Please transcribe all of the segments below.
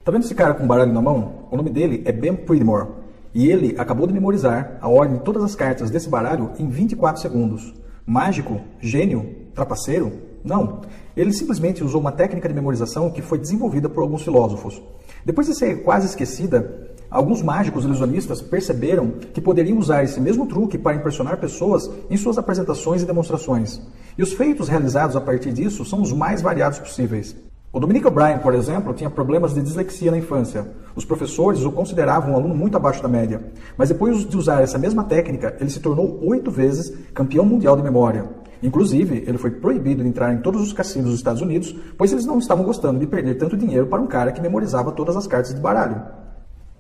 Tá vendo esse cara com um baralho na mão? O nome dele é Ben Pridmore. E ele acabou de memorizar a ordem de todas as cartas desse baralho em 24 segundos. Mágico? Gênio? Trapaceiro? Não. Ele simplesmente usou uma técnica de memorização que foi desenvolvida por alguns filósofos. Depois de ser quase esquecida, alguns mágicos ilusionistas perceberam que poderiam usar esse mesmo truque para impressionar pessoas em suas apresentações e demonstrações. E os feitos realizados a partir disso são os mais variados possíveis. O Dominic O'Brien, por exemplo, tinha problemas de dislexia na infância. Os professores o consideravam um aluno muito abaixo da média. Mas depois de usar essa mesma técnica, ele se tornou 8 vezes campeão mundial de memória. Inclusive, ele foi proibido de entrar em todos os cassinos dos Estados Unidos, pois eles não estavam gostando de perder tanto dinheiro para um cara que memorizava todas as cartas de baralho.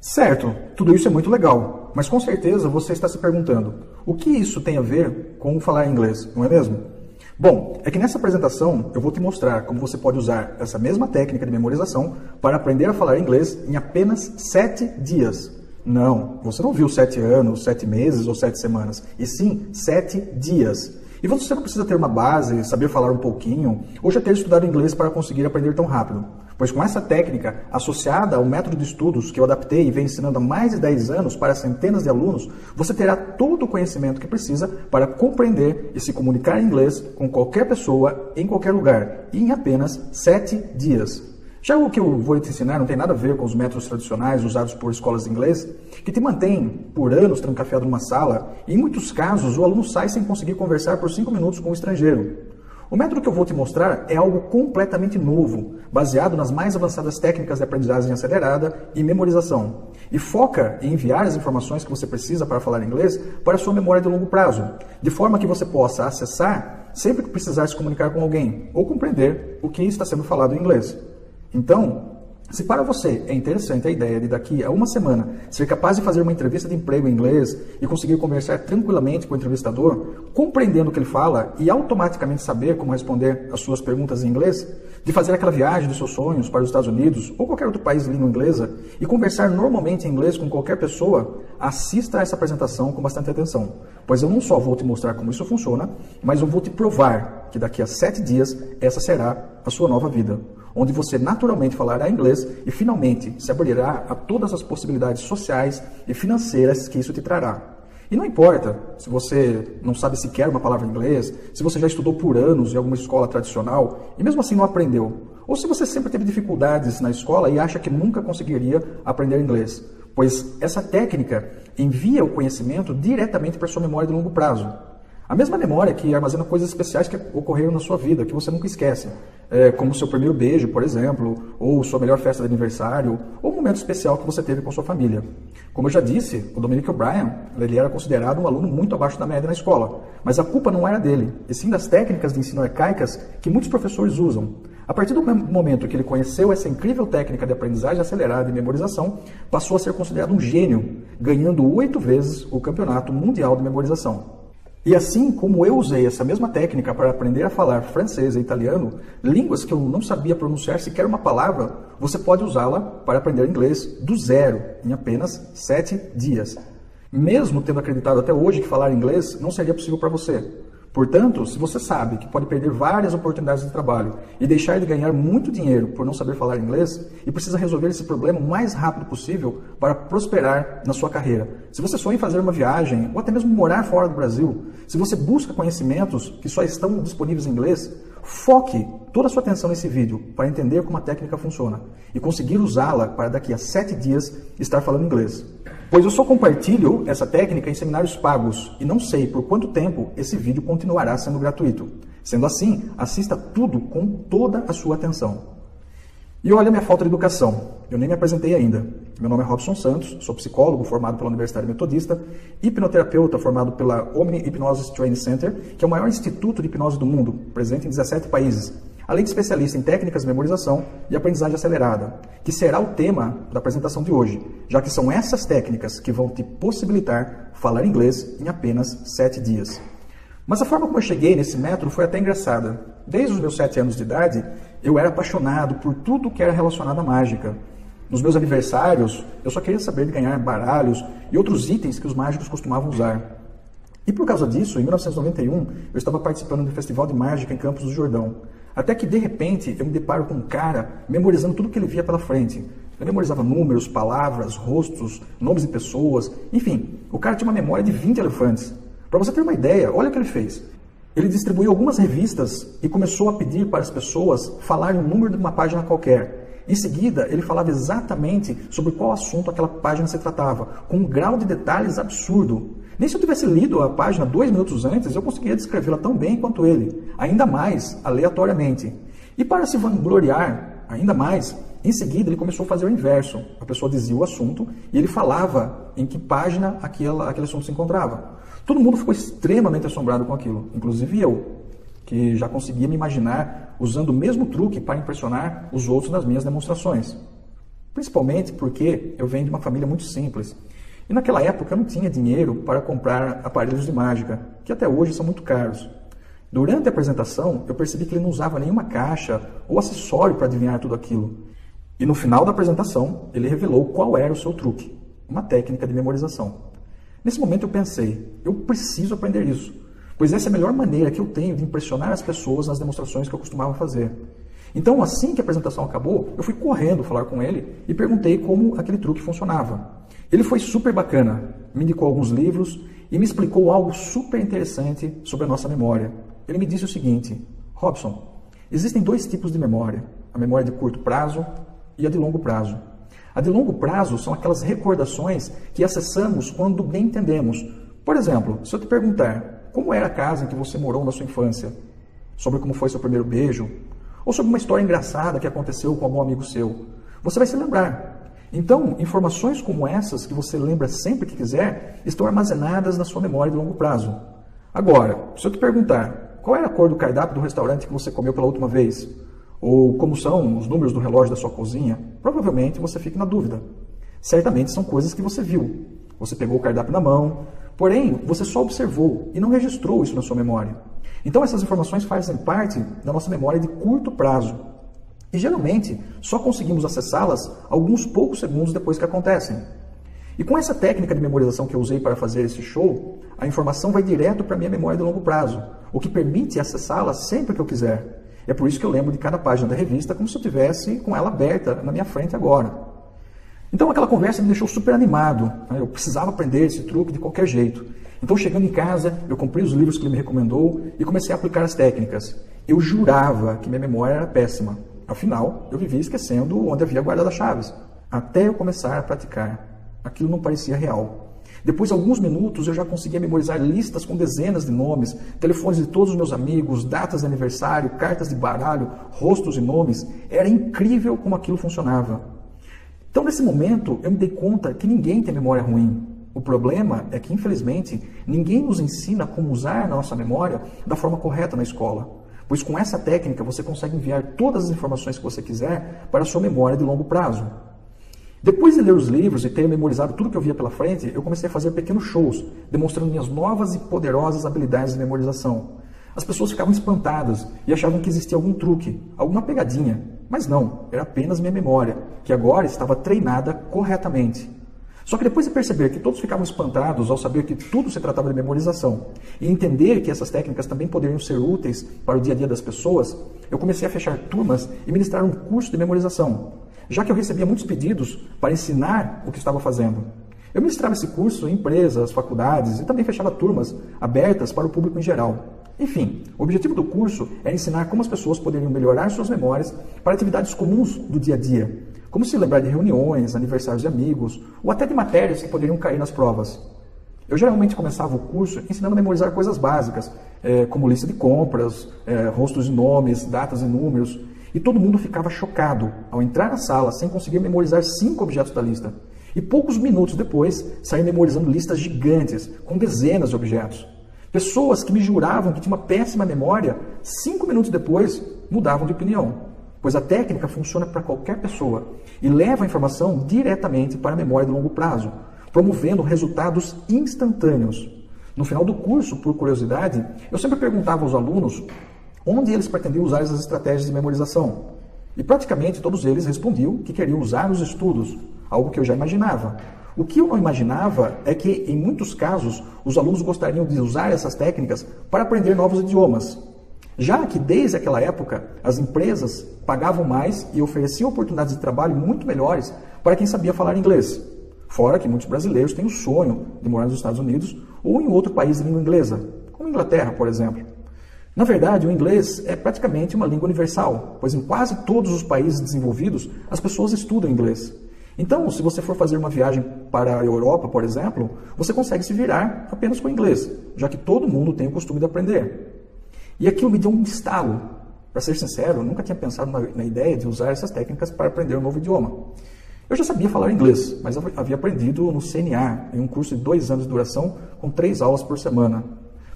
Certo, tudo isso é muito legal, mas com certeza você está se perguntando, o que isso tem a ver com falar inglês, não é mesmo? Bom, é que nessa apresentação eu vou te mostrar como você pode usar essa mesma técnica de memorização para aprender a falar inglês em apenas 7 dias. Não, você não viu 7 anos, 7 meses ou 7 semanas, e sim 7 dias. E você não precisa ter uma base, saber falar um pouquinho, ou já ter estudado inglês para conseguir aprender tão rápido. Pois com essa técnica, associada ao método de estudos que eu adaptei e venho ensinando há mais de 10 anos para centenas de alunos, você terá todo o conhecimento que precisa para compreender e se comunicar em inglês com qualquer pessoa, em qualquer lugar, e em apenas 7 dias. Já o que eu vou te ensinar não tem nada a ver com os métodos tradicionais usados por escolas de inglês, que te mantêm por anos trancafiado numa sala, e em muitos casos o aluno sai sem conseguir conversar por 5 minutos com o estrangeiro. O método que eu vou te mostrar é algo completamente novo, baseado nas mais avançadas técnicas de aprendizagem acelerada e memorização, e foca em enviar as informações que você precisa para falar inglês para a sua memória de longo prazo, de forma que você possa acessar sempre que precisar se comunicar com alguém, ou compreender o que está sendo falado em inglês. Então, se para você é interessante a ideia de daqui a uma semana ser capaz de fazer uma entrevista de emprego em inglês e conseguir conversar tranquilamente com o entrevistador, compreendendo o que ele fala e automaticamente saber como responder as suas perguntas em inglês, de fazer aquela viagem de seus sonhos para os Estados Unidos ou qualquer outro país de língua inglesa e conversar normalmente em inglês com qualquer pessoa, assista a essa apresentação com bastante atenção, pois eu não só vou te mostrar como isso funciona, mas eu vou te provar que daqui a 7 dias essa será a sua nova vida, onde você naturalmente falará inglês e finalmente se abrirá a todas as possibilidades sociais e financeiras que isso te trará. E não importa se você não sabe sequer uma palavra em inglês, se você já estudou por anos em alguma escola tradicional e mesmo assim não aprendeu, ou se você sempre teve dificuldades na escola e acha que nunca conseguiria aprender inglês, pois essa técnica envia o conhecimento diretamente para sua memória de longo prazo. A mesma memória que armazena coisas especiais que ocorreram na sua vida, que você nunca esquece, como seu primeiro beijo, por exemplo, ou sua melhor festa de aniversário, ou um momento especial que você teve com sua família. Como eu já disse, o Dominic O'Brien, ele era considerado um aluno muito abaixo da média na escola, mas a culpa não era dele, e sim das técnicas de ensino arcaicas que muitos professores usam. A partir do momento que ele conheceu essa incrível técnica de aprendizagem acelerada e memorização, passou a ser considerado um gênio, ganhando 8 vezes o campeonato mundial de memorização. E assim como eu usei essa mesma técnica para aprender a falar francês e italiano, línguas que eu não sabia pronunciar sequer uma palavra, você pode usá-la para aprender inglês do zero, em apenas 7 dias. Mesmo tendo acreditado até hoje que falar inglês não seria possível para você. Portanto, se você sabe que pode perder várias oportunidades de trabalho e deixar de ganhar muito dinheiro por não saber falar inglês e precisa resolver esse problema o mais rápido possível para prosperar na sua carreira, se você sonha em fazer uma viagem ou até mesmo morar fora do Brasil, se você busca conhecimentos que só estão disponíveis em inglês, foque toda a sua atenção nesse vídeo para entender como a técnica funciona e conseguir usá-la para daqui a 7 dias estar falando inglês. Pois eu só compartilho essa técnica em seminários pagos e não sei por quanto tempo esse vídeo continuará sendo gratuito. Sendo assim, assista tudo com toda a sua atenção. E olha a minha falta de educação. Eu nem me apresentei ainda. Meu nome é Robson Santos, sou psicólogo formado pela Universidade Metodista, hipnoterapeuta formado pela Omni Hypnosis Training Center, que é o maior instituto de hipnose do mundo, presente em 17 países, além de especialista em técnicas de memorização e aprendizagem acelerada, que será o tema da apresentação de hoje, já que são essas técnicas que vão te possibilitar falar inglês em apenas 7 dias. Mas a forma como eu cheguei nesse método foi até engraçada. Desde os meus 7 anos de idade, eu era apaixonado por tudo que era relacionado à mágica. Nos meus aniversários, eu só queria saber de ganhar baralhos e outros itens que os mágicos costumavam usar. E por causa disso, em 1991, eu estava participando do Festival de Mágica em Campos do Jordão. Até que, de repente, eu me deparo com um cara memorizando tudo que ele via pela frente. Ele memorizava números, palavras, rostos, nomes de pessoas, enfim, o cara tinha uma memória de 20 elefantes. Para você ter uma ideia, olha o que ele fez. Ele distribuiu algumas revistas e começou a pedir para as pessoas falarem o número de uma página qualquer. Em seguida, ele falava exatamente sobre qual assunto aquela página se tratava, com um grau de detalhes absurdo. Nem se eu tivesse lido a página 2 minutos antes, eu conseguiria descrevê-la tão bem quanto ele, ainda mais aleatoriamente. E para se vangloriar ainda mais, em seguida ele começou a fazer o inverso. A pessoa dizia o assunto e ele falava em que página aquele assunto se encontrava. Todo mundo ficou extremamente assombrado com aquilo, inclusive eu, que já conseguia me imaginar usando o mesmo truque para impressionar os outros nas minhas demonstrações. Principalmente porque eu venho de uma família muito simples. E naquela época eu não tinha dinheiro para comprar aparelhos de mágica, que até hoje são muito caros. Durante a apresentação, eu percebi que ele não usava nenhuma caixa ou acessório para adivinhar tudo aquilo. E no final da apresentação, ele revelou qual era o seu truque, uma técnica de memorização. Nesse momento eu pensei, eu preciso aprender isso, pois essa é a melhor maneira que eu tenho de impressionar as pessoas nas demonstrações que eu costumava fazer. Então, assim que a apresentação acabou, eu fui correndo falar com ele e perguntei como aquele truque funcionava. Ele foi super bacana, me indicou alguns livros e me explicou algo super interessante sobre a nossa memória. Ele me disse o seguinte: Robson, existem 2 tipos de memória, a memória de curto prazo e a de longo prazo. A de longo prazo são aquelas recordações que acessamos quando bem entendemos. Por exemplo, se eu te perguntar como era a casa em que você morou na sua infância, sobre como foi seu primeiro beijo, ou sobre uma história engraçada que aconteceu com algum amigo seu, você vai se lembrar. Então, informações como essas, que você lembra sempre que quiser, estão armazenadas na sua memória de longo prazo. Agora, se eu te perguntar qual era a cor do cardápio do restaurante que você comeu pela última vez, ou como são os números do relógio da sua cozinha, provavelmente você fique na dúvida. Certamente são coisas que você viu. Você pegou o cardápio na mão, porém, você só observou e não registrou isso na sua memória. Então, essas informações fazem parte da nossa memória de curto prazo. E, geralmente, só conseguimos acessá-las alguns poucos segundos depois que acontecem. E com essa técnica de memorização que eu usei para fazer esse show, a informação vai direto para a minha memória de longo prazo, o que permite acessá-la sempre que eu quiser. É por isso que eu lembro de cada página da revista como se eu tivesse com ela aberta na minha frente agora. Então aquela conversa me deixou super animado. Eu precisava aprender esse truque de qualquer jeito. Então, chegando em casa, eu comprei os livros que ele me recomendou e comecei a aplicar as técnicas. Eu jurava que minha memória era péssima. Afinal, eu vivia esquecendo onde havia guardado as chaves. Até eu começar a praticar. Aquilo não parecia real. Depois de alguns minutos, eu já conseguia memorizar listas com dezenas de nomes, telefones de todos os meus amigos, datas de aniversário, cartas de baralho, rostos e nomes. Era incrível como aquilo funcionava. Então, nesse momento, eu me dei conta que ninguém tem memória ruim. O problema é que, infelizmente, ninguém nos ensina como usar a nossa memória da forma correta na escola. Pois com essa técnica, você consegue enviar todas as informações que você quiser para a sua memória de longo prazo. Depois de ler os livros e ter memorizado tudo que eu via pela frente, eu comecei a fazer pequenos shows, demonstrando minhas novas e poderosas habilidades de memorização. As pessoas ficavam espantadas e achavam que existia algum truque, alguma pegadinha. Mas não, era apenas minha memória, que agora estava treinada corretamente. Só que depois de perceber que todos ficavam espantados ao saber que tudo se tratava de memorização e entender que essas técnicas também poderiam ser úteis para o dia a dia das pessoas, eu comecei a fechar turmas e ministrar um curso de memorização, já que eu recebia muitos pedidos para ensinar o que estava fazendo. Eu ministrava esse curso em empresas, faculdades e também fechava turmas abertas para o público em geral. Enfim, o objetivo do curso era ensinar como as pessoas poderiam melhorar suas memórias para atividades comuns do dia a dia, como se lembrar de reuniões, aniversários de amigos, ou até de matérias que poderiam cair nas provas. Eu geralmente começava o curso ensinando a memorizar coisas básicas, como lista de compras, rostos e nomes, datas e números, e todo mundo ficava chocado ao entrar na sala sem conseguir memorizar 5 objetos da lista. E poucos minutos depois, sair memorizando listas gigantes, com dezenas de objetos. Pessoas que me juravam que tinham uma péssima memória, 5 minutos depois, mudavam de opinião. Pois a técnica funciona para qualquer pessoa e leva a informação diretamente para a memória de longo prazo, promovendo resultados instantâneos. No final do curso, por curiosidade, eu sempre perguntava aos alunos onde eles pretendiam usar essas estratégias de memorização. E praticamente todos eles respondiam que queriam usar nos estudos, algo que eu já imaginava. O que eu não imaginava é que, em muitos casos, os alunos gostariam de usar essas técnicas para aprender novos idiomas. Já que desde aquela época as empresas pagavam mais e ofereciam oportunidades de trabalho muito melhores para quem sabia falar inglês. Fora que muitos brasileiros têm o sonho de morar nos Estados Unidos ou em outro país de língua inglesa, como a Inglaterra, por exemplo. Na verdade, o inglês é praticamente uma língua universal, pois em quase todos os países desenvolvidos as pessoas estudam inglês. Então, se você for fazer uma viagem para a Europa, por exemplo, você consegue se virar apenas com inglês, já que todo mundo tem o costume de aprender. E aquilo me deu um estalo. Para ser sincero, eu nunca tinha pensado na ideia de usar essas técnicas para aprender um novo idioma. Eu já sabia falar inglês, mas eu havia aprendido no CNA, em um curso de 2 anos de duração, com 3 aulas por semana.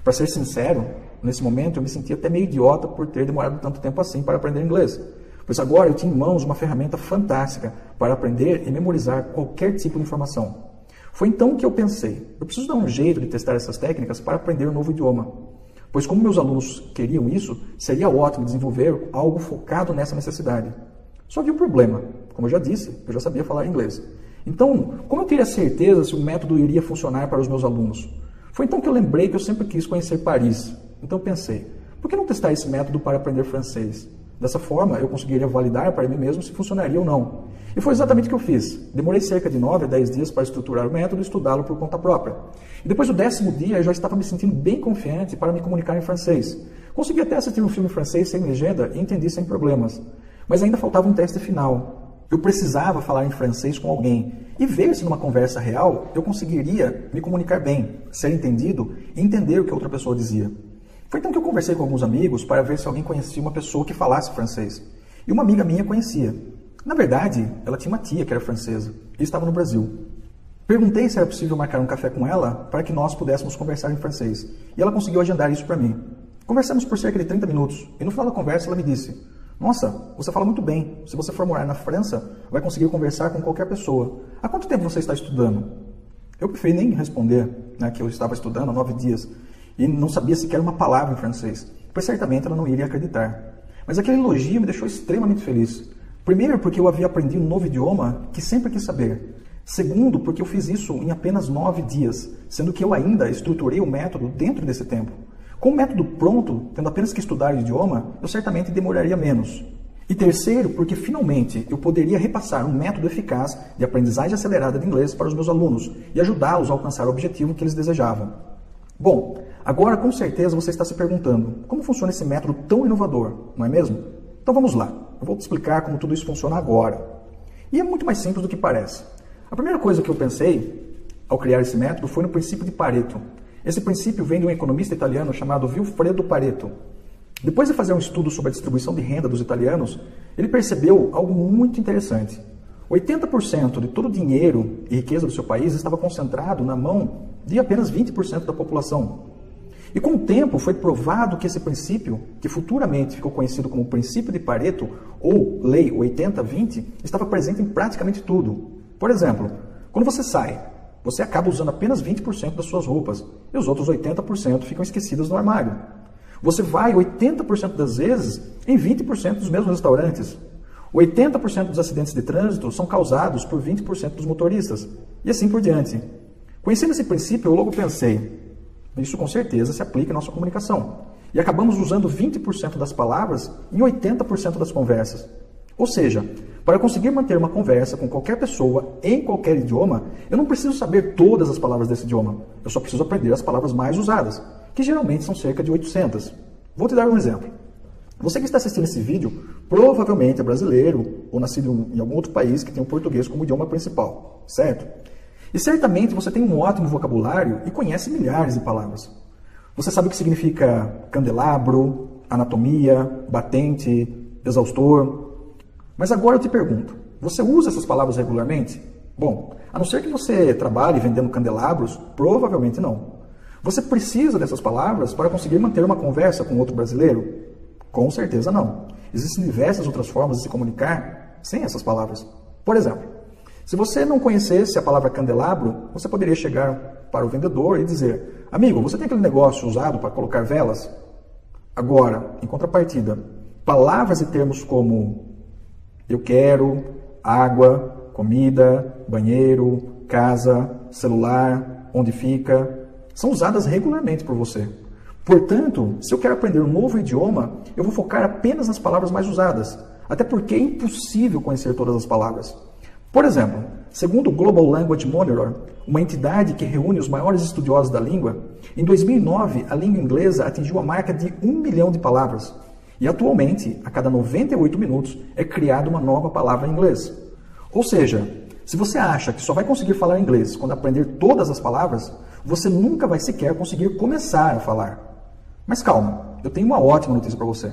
Para ser sincero, nesse momento eu me sentia até meio idiota por ter demorado tanto tempo assim para aprender inglês. Pois agora eu tinha em mãos uma ferramenta fantástica para aprender e memorizar qualquer tipo de informação. Foi então que eu pensei, eu preciso dar um jeito de testar essas técnicas para aprender um novo idioma. Pois como meus alunos queriam isso, seria ótimo desenvolver algo focado nessa necessidade. Só havia um problema. Como eu já disse, eu já sabia falar inglês. Então, como eu teria certeza se o método iria funcionar para os meus alunos? Foi então que eu lembrei que eu sempre quis conhecer Paris. Então eu pensei, por que não testar esse método para aprender francês? Dessa forma, eu conseguiria validar para mim mesmo se funcionaria ou não. E foi exatamente o que eu fiz. Demorei cerca de 9 a 10 dias para estruturar o método e estudá-lo por conta própria. E depois do 10º dia, eu já estava me sentindo bem confiante para me comunicar em francês. Consegui até assistir um filme em francês sem legenda e entendi sem problemas. Mas ainda faltava um teste final. Eu precisava falar em francês com alguém e ver se numa conversa real eu conseguiria me comunicar bem, ser entendido e entender o que a outra pessoa dizia. Foi então que eu conversei com alguns amigos para ver se alguém conhecia uma pessoa que falasse francês. E uma amiga minha conhecia. Na verdade, ela tinha uma tia que era francesa e estava no Brasil. Perguntei se era possível marcar um café com ela para que nós pudéssemos conversar em francês. E ela conseguiu agendar isso para mim. Conversamos por cerca de 30 minutos e no final da conversa ela me disse: "Nossa, você fala muito bem. Se você for morar na França, vai conseguir conversar com qualquer pessoa. Há quanto tempo você está estudando?" Eu preferi nem responder, que eu estava estudando há 9 dias e não sabia sequer uma palavra em francês, pois certamente ela não iria acreditar. Mas aquele elogio me deixou extremamente feliz. Primeiro, porque eu havia aprendido um novo idioma que sempre quis saber. Segundo, porque eu fiz isso em apenas 9 dias, sendo que eu ainda estruturei o método dentro desse tempo. Com o método pronto, tendo apenas que estudar o idioma, eu certamente demoraria menos. E terceiro, porque finalmente eu poderia repassar um método eficaz de aprendizagem acelerada de inglês para os meus alunos e ajudá-los a alcançar o objetivo que eles desejavam. Bom, agora com certeza você está se perguntando, como funciona esse método tão inovador, não é mesmo? Então vamos lá, eu vou te explicar como tudo isso funciona agora. E é muito mais simples do que parece. A primeira coisa que eu pensei ao criar esse método foi no princípio de Pareto. Esse princípio vem de um economista italiano chamado Vilfredo Pareto. Depois de fazer um estudo sobre a distribuição de renda dos italianos, ele percebeu algo muito interessante. 80% de todo o dinheiro e riqueza do seu país estava concentrado na mão de apenas 20% da população. E com o tempo foi provado que esse princípio, que futuramente ficou conhecido como princípio de Pareto, ou Lei 80-20, estava presente em praticamente tudo. Por exemplo, quando você sai, você acaba usando apenas 20% das suas roupas, e os outros 80% ficam esquecidos no armário. Você vai 80% das vezes em 20% dos mesmos restaurantes. 80% dos acidentes de trânsito são causados por 20% dos motoristas, e assim por diante. Conhecendo esse princípio, eu logo pensei, isso com certeza se aplica à nossa comunicação. E acabamos usando 20% das palavras em 80% das conversas. Ou seja, para conseguir manter uma conversa com qualquer pessoa em qualquer idioma, eu não preciso saber todas as palavras desse idioma. Eu só preciso aprender as palavras mais usadas, que geralmente são cerca de 800. Vou te dar um exemplo. Você que está assistindo esse vídeo provavelmente é brasileiro ou nascido em algum outro país que tem o português como idioma principal, certo? E certamente você tem um ótimo vocabulário e conhece milhares de palavras. Você sabe o que significa candelabro, anatomia, batente, exaustor. Mas agora eu te pergunto, você usa essas palavras regularmente? Bom, a não ser que você trabalhe vendendo candelabros, provavelmente não. Você precisa dessas palavras para conseguir manter uma conversa com outro brasileiro? Com certeza não. Existem diversas outras formas de se comunicar sem essas palavras. Por exemplo, se você não conhecesse a palavra candelabro, você poderia chegar para o vendedor e dizer: "Amigo, você tem aquele negócio usado para colocar velas?" Agora, em contrapartida, palavras e termos como eu quero, água, comida, banheiro, casa, celular, onde fica, são usadas regularmente por você. Portanto, se eu quero aprender um novo idioma, eu vou focar apenas nas palavras mais usadas, até porque é impossível conhecer todas as palavras. Por exemplo, segundo o Global Language Monitor, uma entidade que reúne os maiores estudiosos da língua, em 2009 a língua inglesa atingiu a marca de 1 milhão de palavras. E atualmente, a cada 98 minutos, é criada uma nova palavra em inglês. Ou seja, se você acha que só vai conseguir falar inglês quando aprender todas as palavras, você nunca vai sequer conseguir começar a falar. Mas calma, eu tenho uma ótima notícia para você.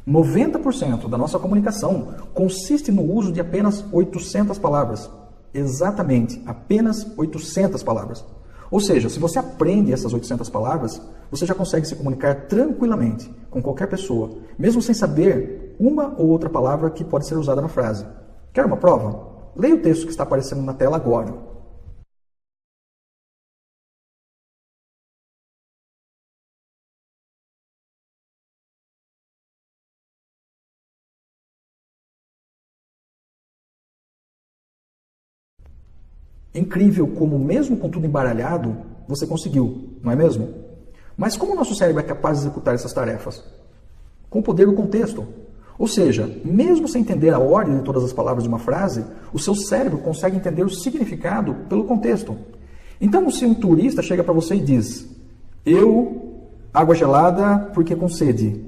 90% da nossa comunicação consiste no uso de apenas 800 palavras. Exatamente, apenas 800 palavras. Ou seja, se você aprende essas 800 palavras, você já consegue se comunicar tranquilamente com qualquer pessoa, mesmo sem saber uma ou outra palavra que pode ser usada na frase. Quer uma prova? Leia o texto que está aparecendo na tela agora. É incrível como, mesmo com tudo embaralhado, você conseguiu, não é mesmo? Mas como o nosso cérebro é capaz de executar essas tarefas? Com o poder do contexto. Ou seja, mesmo sem entender a ordem de todas as palavras de uma frase, o seu cérebro consegue entender o significado pelo contexto. Então, se um turista chega para você e diz: água gelada porque com sede,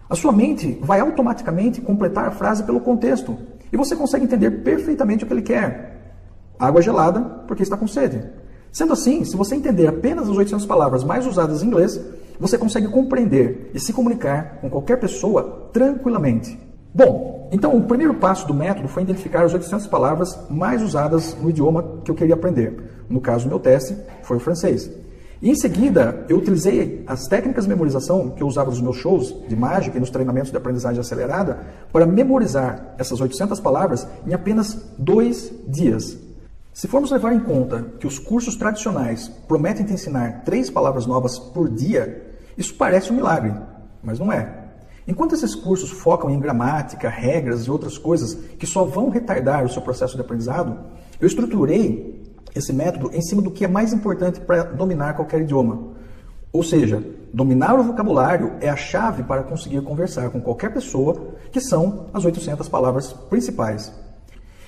a sua mente vai automaticamente completar a frase pelo contexto e você consegue entender perfeitamente o que ele quer. Água gelada porque está com sede. Sendo assim, se você entender apenas as 800 palavras mais usadas em inglês, você consegue compreender e se comunicar com qualquer pessoa tranquilamente. Bom, então o primeiro passo do método foi identificar as 800 palavras mais usadas no idioma que eu queria aprender. No caso, o meu teste foi o francês. E em seguida, eu utilizei as técnicas de memorização que eu usava nos meus shows de mágica e nos treinamentos de aprendizagem acelerada para memorizar essas 800 palavras em apenas 2 dias. Se formos levar em conta que os cursos tradicionais prometem te ensinar 3 palavras novas por dia, isso parece um milagre, mas não é. Enquanto esses cursos focam em gramática, regras e outras coisas que só vão retardar o seu processo de aprendizado, eu estruturei esse método em cima do que é mais importante para dominar qualquer idioma. Ou seja, dominar o vocabulário é a chave para conseguir conversar com qualquer pessoa, que são as 800 palavras principais.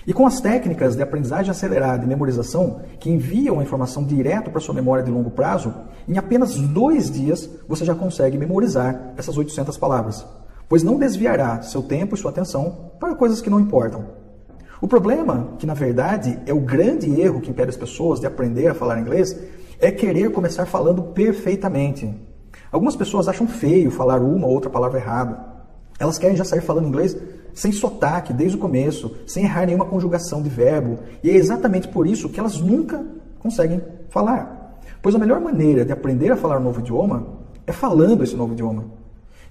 E com as técnicas de aprendizagem acelerada e memorização, que enviam a informação direto para sua memória de longo prazo, em apenas 2 dias você já consegue memorizar essas 800 palavras, pois não desviará seu tempo e sua atenção para coisas que não importam. O problema, que na verdade é o grande erro que impede as pessoas de aprender a falar inglês, é querer começar falando perfeitamente. Algumas pessoas acham feio falar uma ou outra palavra errada. Elas querem já sair falando inglês sem sotaque desde o começo, sem errar nenhuma conjugação de verbo. E é exatamente por isso que elas nunca conseguem falar. Pois a melhor maneira de aprender a falar um novo idioma é falando esse novo idioma.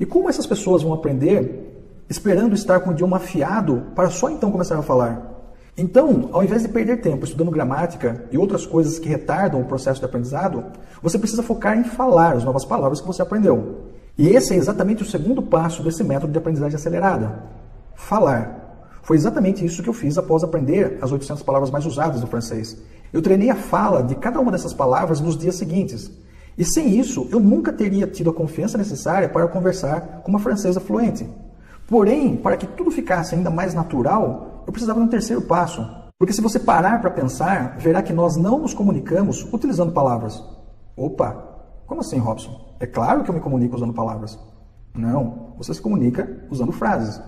E como essas pessoas vão aprender esperando estar com o idioma afiado para só então começar a falar? Então, ao invés de perder tempo estudando gramática e outras coisas que retardam o processo de aprendizado, você precisa focar em falar as novas palavras que você aprendeu. E esse é exatamente o segundo passo desse método de aprendizagem acelerada. Falar. Foi exatamente isso que eu fiz após aprender as 800 palavras mais usadas do francês. Eu treinei a fala de cada uma dessas palavras nos dias seguintes. E sem isso, eu nunca teria tido a confiança necessária para conversar com uma francesa fluente. Porém, para que tudo ficasse ainda mais natural, eu precisava de um terceiro passo. Porque se você parar para pensar, verá que nós não nos comunicamos utilizando palavras. Opa, como assim, Robson? É claro que eu me comunico usando palavras. Não, você se comunica usando frases.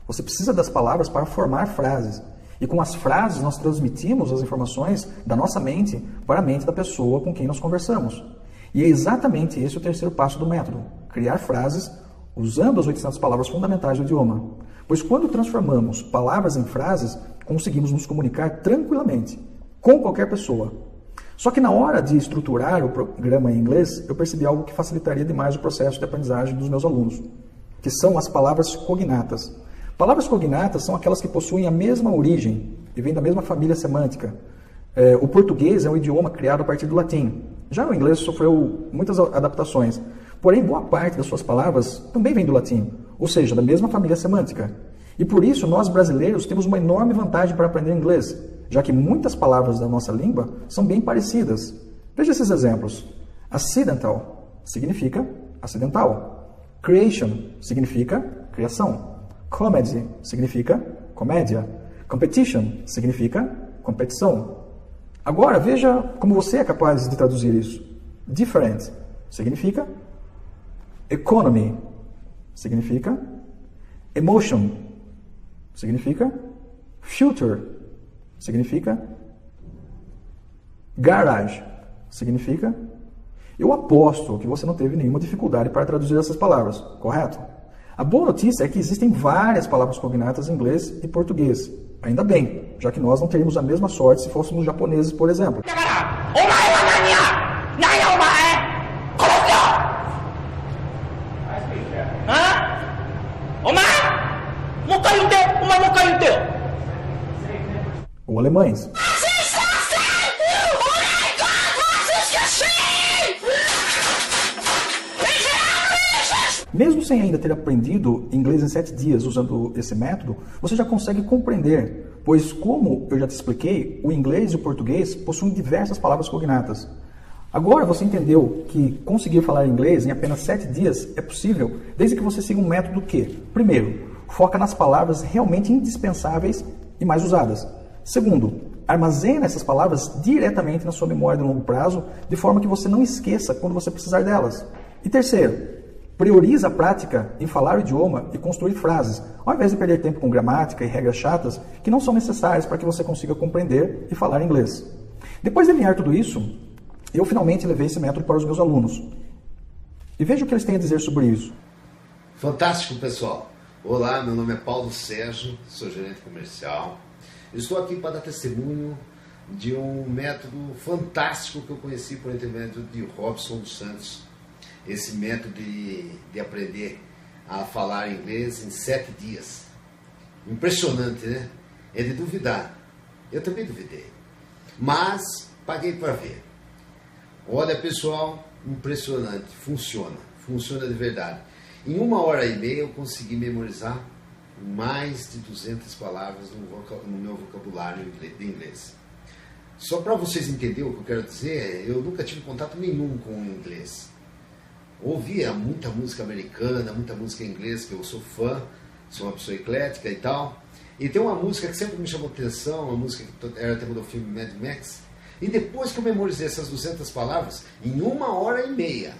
Você precisa das palavras para formar frases. E com as frases nós transmitimos as informações da nossa mente para a mente da pessoa com quem nós conversamos. E é exatamente esse o terceiro passo do método. Criar frases usando as 800 palavras fundamentais do idioma. Pois quando transformamos palavras em frases, conseguimos nos comunicar tranquilamente com qualquer pessoa. Só que na hora de estruturar o programa em inglês, eu percebi algo que facilitaria demais o processo de aprendizagem dos meus alunos, que são as palavras cognatas. Palavras cognatas são aquelas que possuem a mesma origem e vêm da mesma família semântica. O português é um idioma criado a partir do latim. Já o inglês sofreu muitas adaptações, porém boa parte das suas palavras também vem do latim, ou seja, da mesma família semântica. E por isso nós brasileiros temos uma enorme vantagem para aprender inglês, já que muitas palavras da nossa língua são bem parecidas. Veja esses exemplos. Accidental significa acidental. Creation significa criação. Comedy significa comédia. Competition significa competição. Agora, veja como você é capaz de traduzir isso. Different significa economy, significa emotion, significa future, significa garage, significa... Eu aposto que você não teve nenhuma dificuldade para traduzir essas palavras, correto? A boa notícia é que existem várias palavras cognatas em inglês e português. Ainda bem, já que nós não teríamos a mesma sorte se fôssemos japoneses, por exemplo. Ou alemães. Mesmo sem ainda ter aprendido inglês em 7 dias usando esse método, você já consegue compreender, pois como eu já te expliquei, o inglês e o português possuem diversas palavras cognatas. Agora você entendeu que conseguir falar inglês em apenas 7 dias é possível, desde que você siga um método que, primeiro, foca nas palavras realmente indispensáveis e mais usadas. Segundo, armazena essas palavras diretamente na sua memória de longo prazo, de forma que você não esqueça quando você precisar delas. E terceiro, prioriza a prática em falar o idioma e construir frases, ao invés de perder tempo com gramática e regras chatas que não são necessárias para que você consiga compreender e falar inglês. Depois de alinhar tudo isso, eu finalmente levei esse método para os meus alunos. E veja o que eles têm a dizer sobre isso. Fantástico, pessoal! Olá, meu nome é Paulo Sérgio, sou gerente comercial. Estou aqui para dar testemunho de um método fantástico que eu conheci por intermédio de Robson dos Santos. Esse método de aprender a falar inglês em 7 dias. Impressionante, né? É de duvidar. Eu também duvidei. Mas paguei para ver. Olha, pessoal, impressionante. Funciona. Funciona de verdade. Em 1h30 eu consegui memorizar mais de 200 palavras no meu vocabulário de inglês. Só para vocês entenderem o que eu quero dizer, eu nunca tive contato nenhum com o inglês. Ouvia muita música americana, muita música inglesa, que eu sou fã, sou uma pessoa eclética e tal. E tem uma música que sempre me chamou atenção, uma música que era tema do filme Mad Max. E depois que eu memorizei essas 200 palavras, em 1h30,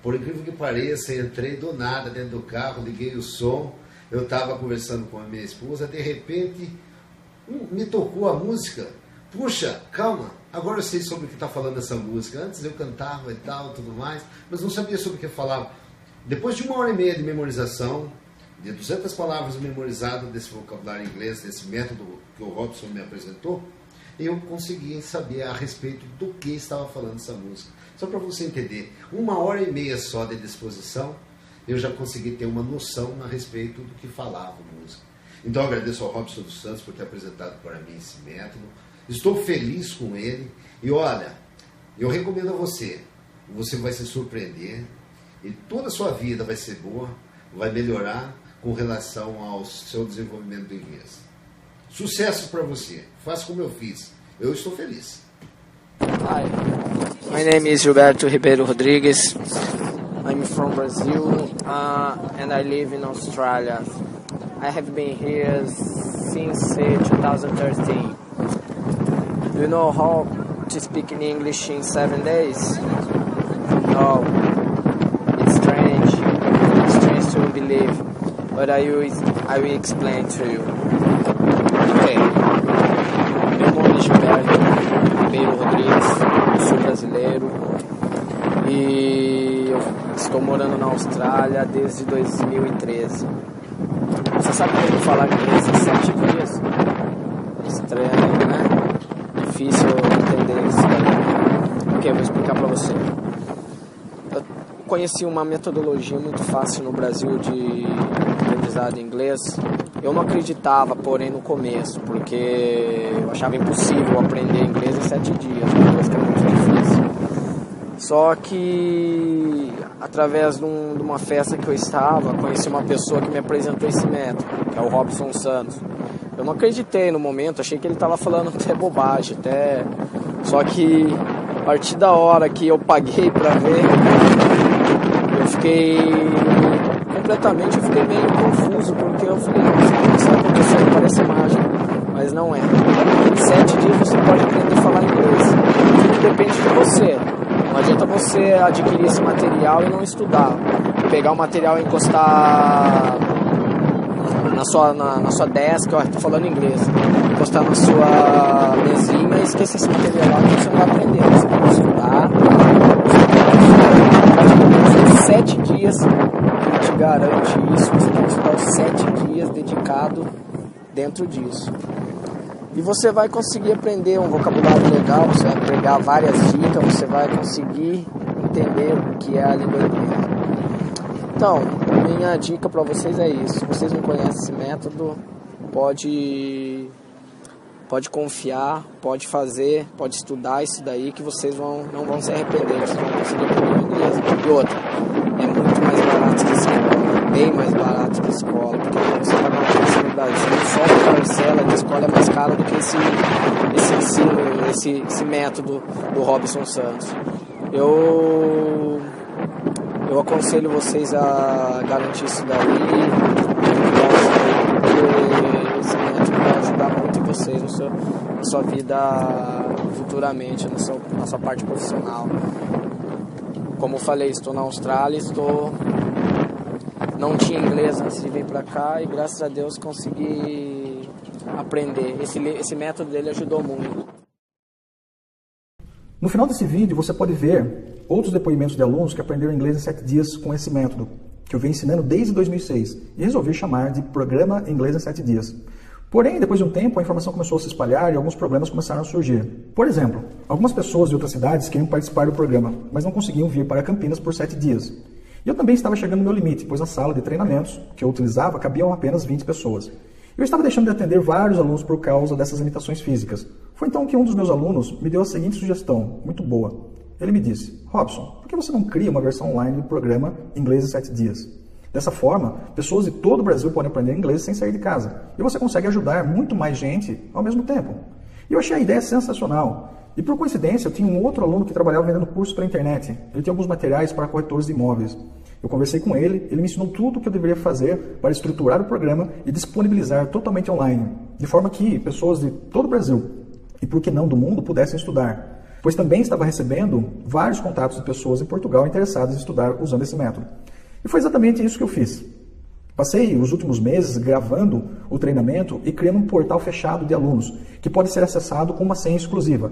por incrível que pareça, entrei do nada dentro do carro, liguei o som, eu estava conversando com a minha esposa, de repente me tocou a música. Puxa, calma, agora eu sei sobre o que está falando essa música. Antes eu cantava e tal, tudo mais, mas não sabia sobre o que falava. Depois de 1h30 de memorização, de 200 palavras memorizadas desse vocabulário inglês, desse método que o Robson me apresentou, eu consegui saber a respeito do que estava falando essa música. Só para você entender, 1h30 só de disposição, eu já consegui ter uma noção a respeito do que falava a música. Então eu agradeço ao Robson dos Santos por ter apresentado para mim esse método. Estou feliz com ele e olha, eu recomendo a você, você vai se surpreender e toda a sua vida vai ser boa, vai melhorar com relação ao seu desenvolvimento do inglês. Sucesso para você, faça como eu fiz, eu estou feliz. Hi, my name is Gilberto Ribeiro Rodrigues. I'm from Brazil and I live in Australia. I have been here since 2013. Do you know how to speak in English in 7 days? No, it's strange to believe, but I will explain to you. Okay, meu nome é Gilberto Ribeiro Rodrigues, sou brasileiro e eu estou morando na Austrália desde 2013. Você sabe como falar inglês em 7 dias? Estranho, né? Difícil entender isso daí. Ok, eu vou explicar pra você. Eu conheci uma metodologia muito fácil no Brasil de aprendizado em inglês. Eu não acreditava, porém, no começo, porque eu achava impossível aprender inglês em 7 dias, uma coisa que é muito difícil. Só que, através de uma festa que eu estava, conheci uma pessoa que me apresentou esse método, que é o Robson Santos. Eu não acreditei no momento, achei que ele estava falando até bobagem, só que a partir da hora que eu paguei para ver, eu fiquei meio confuso, porque eu falei, nossa, professor, parece mágico, mas não é. Em 7 dias você pode aprender a falar inglês. Tudo depende de você. Não adianta você adquirir esse material e não estudar. Pegar o material e encostar na sua desk, ó, tô falando inglês, encostar na sua mesinha e esquecer esse material que você não vai aprender. Você tem que estudar. Praticamente 7 dias que te garante isso. Você tem que estudar os 7 dias dedicado dentro disso. E você vai conseguir aprender um vocabulário legal, você vai pegar várias dicas, você vai conseguir entender o que é a língua inglesa. Então, minha dica para vocês é isso. Se vocês não conhecem esse método, pode confiar, pode fazer, pode estudar isso daí, que vocês não vão se arrepender, vocês vão conseguir aprender o inglês. E outra, é muito mais barato que escola, bem mais barato que escola, porque você está na no Brasil, só a parcela de escola é mais cara do que esse ensino, esse método do Robson Santos. Eu aconselho vocês a garantir isso daí, porque esse método vai ajudar muito vocês na sua vida futuramente, na sua parte profissional. Como eu falei, estou na Austrália, não tinha inglês antes de vir para cá e graças a Deus consegui aprender. Esse método dele ajudou muito. No final desse vídeo você pode ver outros depoimentos de alunos que aprenderam inglês em 7 dias com esse método, que eu venho ensinando desde 2006 e resolvi chamar de Programa Inglês em 7 Dias. Porém, depois de um tempo, a informação começou a se espalhar e alguns problemas começaram a surgir. Por exemplo, algumas pessoas de outras cidades queriam participar do programa, mas não conseguiam vir para Campinas por 7 dias. E eu também estava chegando no meu limite, pois na sala de treinamentos que eu utilizava cabiam apenas 20 pessoas. Eu estava deixando de atender vários alunos por causa dessas limitações físicas. Foi então que um dos meus alunos me deu a seguinte sugestão, muito boa. Ele me disse, Robson, por que você não cria uma versão online do programa Inglês em 7 Dias? Dessa forma, pessoas de todo o Brasil podem aprender inglês sem sair de casa. E você consegue ajudar muito mais gente ao mesmo tempo. E eu achei a ideia sensacional. E por coincidência, eu tinha um outro aluno que trabalhava vendendo cursos pela internet. Ele tinha alguns materiais para corretores de imóveis. Eu conversei com ele me ensinou tudo o que eu deveria fazer para estruturar o programa e disponibilizar totalmente online, de forma que pessoas de todo o Brasil, e por que não do mundo, pudessem estudar. Pois também estava recebendo vários contatos de pessoas em Portugal interessadas em estudar usando esse método. E foi exatamente isso que eu fiz. Passei os últimos meses gravando o treinamento e criando um portal fechado de alunos, que pode ser acessado com uma senha exclusiva.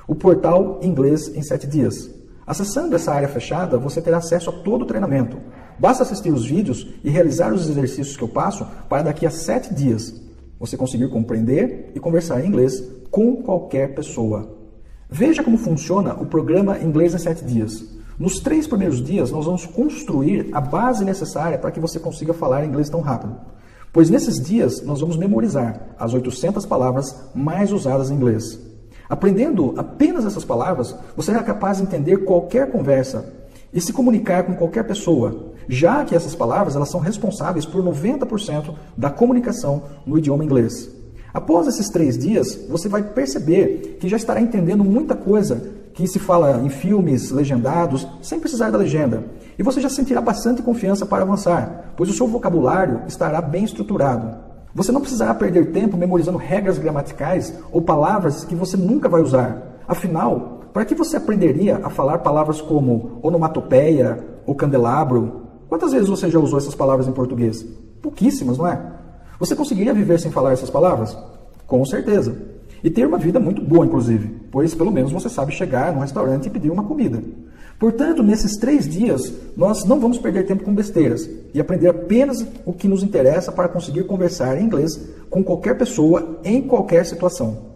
O portal Inglês em 7 Dias. Acessando essa área fechada, você terá acesso a todo o treinamento. Basta assistir os vídeos e realizar os exercícios que eu passo para daqui a 7 dias você conseguir compreender e conversar em inglês com qualquer pessoa. Veja como funciona o programa Inglês em 7 Dias. Nos 3 primeiros dias, nós vamos construir a base necessária para que você consiga falar inglês tão rápido. Pois nesses dias, nós vamos memorizar as 800 palavras mais usadas em inglês. Aprendendo apenas essas palavras, você será capaz de entender qualquer conversa e se comunicar com qualquer pessoa, já que essas palavras elas são responsáveis por 90% da comunicação no idioma inglês. Após esses 3 dias, você vai perceber que já estará entendendo muita coisa que se fala em filmes legendados, sem precisar da legenda. E você já sentirá bastante confiança para avançar, pois o seu vocabulário estará bem estruturado. Você não precisará perder tempo memorizando regras gramaticais ou palavras que você nunca vai usar. Afinal, para que você aprenderia a falar palavras como onomatopeia ou candelabro? Quantas vezes você já usou essas palavras em português? Pouquíssimas, não é? Você conseguiria viver sem falar essas palavras? Com certeza. E ter uma vida muito boa, inclusive, pois pelo menos você sabe chegar num restaurante e pedir uma comida. Portanto, nesses 3 dias, nós não vamos perder tempo com besteiras e aprender apenas o que nos interessa para conseguir conversar em inglês com qualquer pessoa, em qualquer situação.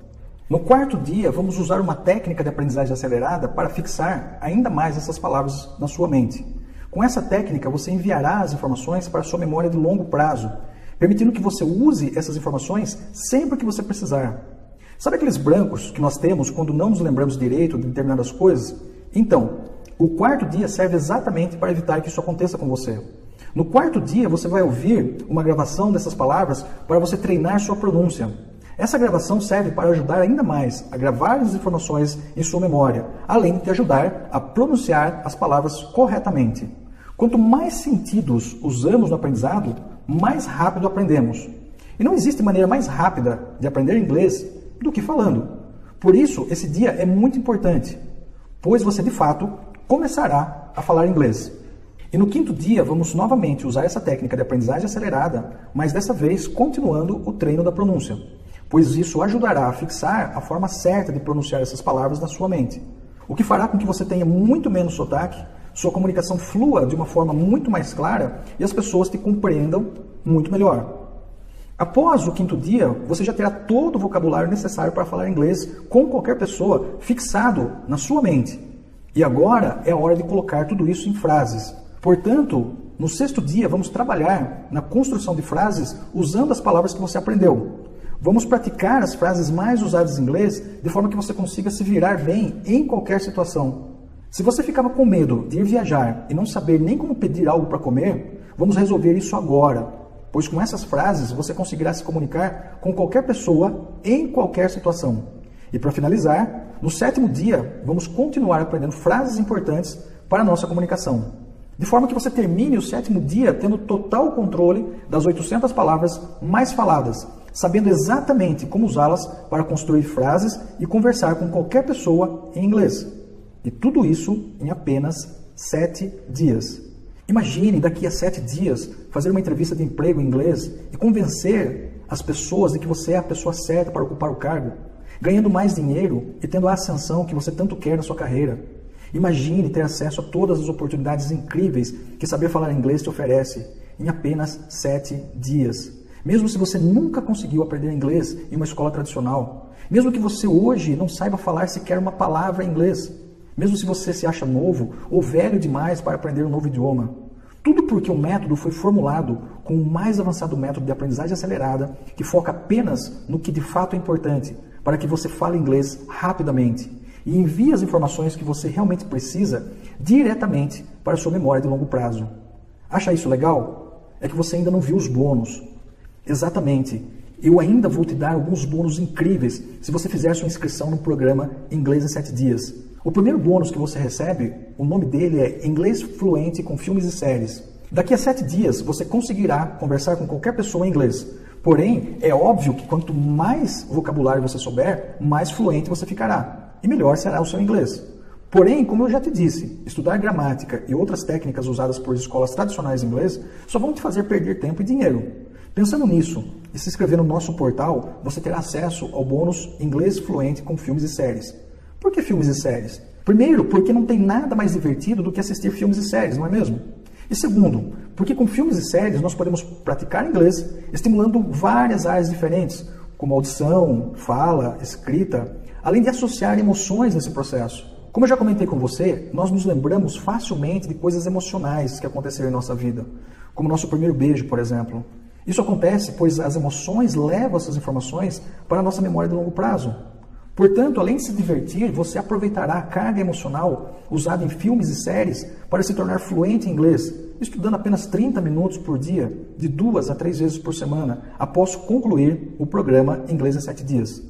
No 4º dia, vamos usar uma técnica de aprendizagem acelerada para fixar ainda mais essas palavras na sua mente. Com essa técnica, você enviará as informações para a sua memória de longo prazo, permitindo que você use essas informações sempre que você precisar. Sabe aqueles brancos que nós temos quando não nos lembramos direito de determinadas coisas? Então, o 4º dia serve exatamente para evitar que isso aconteça com você. No 4º dia, você vai ouvir uma gravação dessas palavras para você treinar sua pronúncia. Essa gravação serve para ajudar ainda mais a gravar as informações em sua memória, além de te ajudar a pronunciar as palavras corretamente. Quanto mais sentidos usamos no aprendizado, mais rápido aprendemos. E não existe maneira mais rápida de aprender inglês do que falando. Por isso, esse dia é muito importante, pois você de fato começará a falar inglês. E no 5º dia, vamos novamente usar essa técnica de aprendizagem acelerada, mas dessa vez continuando o treino da pronúncia, pois isso ajudará a fixar a forma certa de pronunciar essas palavras na sua mente, o que fará com que você tenha muito menos sotaque, sua comunicação flua de uma forma muito mais clara e as pessoas te compreendam muito melhor. Após o 5º dia, você já terá todo o vocabulário necessário para falar inglês com qualquer pessoa fixado na sua mente. E agora é a hora de colocar tudo isso em frases. Portanto, no 6º dia, vamos trabalhar na construção de frases usando as palavras que você aprendeu. Vamos praticar as frases mais usadas em inglês de forma que você consiga se virar bem em qualquer situação. Se você ficava com medo de ir viajar e não saber nem como pedir algo para comer, vamos resolver isso agora. Pois com essas frases você conseguirá se comunicar com qualquer pessoa em qualquer situação. E para finalizar, no 7º dia, vamos continuar aprendendo frases importantes para a nossa comunicação. De forma que você termine o 7º dia tendo total controle das 800 palavras mais faladas, sabendo exatamente como usá-las para construir frases e conversar com qualquer pessoa em inglês. E tudo isso em apenas 7 dias. Imagine daqui a 7 dias fazer uma entrevista de emprego em inglês e convencer as pessoas de que você é a pessoa certa para ocupar o cargo, ganhando mais dinheiro e tendo a ascensão que você tanto quer na sua carreira. Imagine ter acesso a todas as oportunidades incríveis que saber falar inglês te oferece em apenas 7 dias. Mesmo se você nunca conseguiu aprender inglês em uma escola tradicional, mesmo que você hoje não saiba falar sequer uma palavra em inglês, mesmo se você se acha novo ou velho demais para aprender um novo idioma. Tudo porque o método foi formulado com o mais avançado método de aprendizagem acelerada, que foca apenas no que de fato é importante, para que você fale inglês rapidamente e envie as informações que você realmente precisa diretamente para a sua memória de longo prazo. Acha isso legal? É que você ainda não viu os bônus. Exatamente. Eu ainda vou te dar alguns bônus incríveis se você fizer sua inscrição no programa Inglês em 7 Dias. O primeiro bônus que você recebe, o nome dele é Inglês Fluente com Filmes e Séries. Daqui a 7 dias você conseguirá conversar com qualquer pessoa em inglês. Porém, é óbvio que quanto mais vocabulário você souber, mais fluente você ficará. E melhor será o seu inglês. Porém, como eu já te disse, estudar gramática e outras técnicas usadas por escolas tradicionais de inglês só vão te fazer perder tempo e dinheiro. Pensando nisso e se inscrever no nosso portal, você terá acesso ao bônus Inglês Fluente com Filmes e Séries. Por que filmes e séries? Primeiro, porque não tem nada mais divertido do que assistir filmes e séries, não é mesmo? E segundo, porque com filmes e séries nós podemos praticar inglês, estimulando várias áreas diferentes, como audição, fala, escrita, além de associar emoções nesse processo. Como eu já comentei com você, nós nos lembramos facilmente de coisas emocionais que aconteceram em nossa vida, como nosso primeiro beijo, por exemplo. Isso acontece pois as emoções levam essas informações para a nossa memória de longo prazo. Portanto, além de se divertir, você aproveitará a carga emocional usada em filmes e séries para se tornar fluente em inglês, estudando apenas 30 minutos por dia, de 2 a 3 vezes por semana, após concluir o programa Inglês em 7 Dias.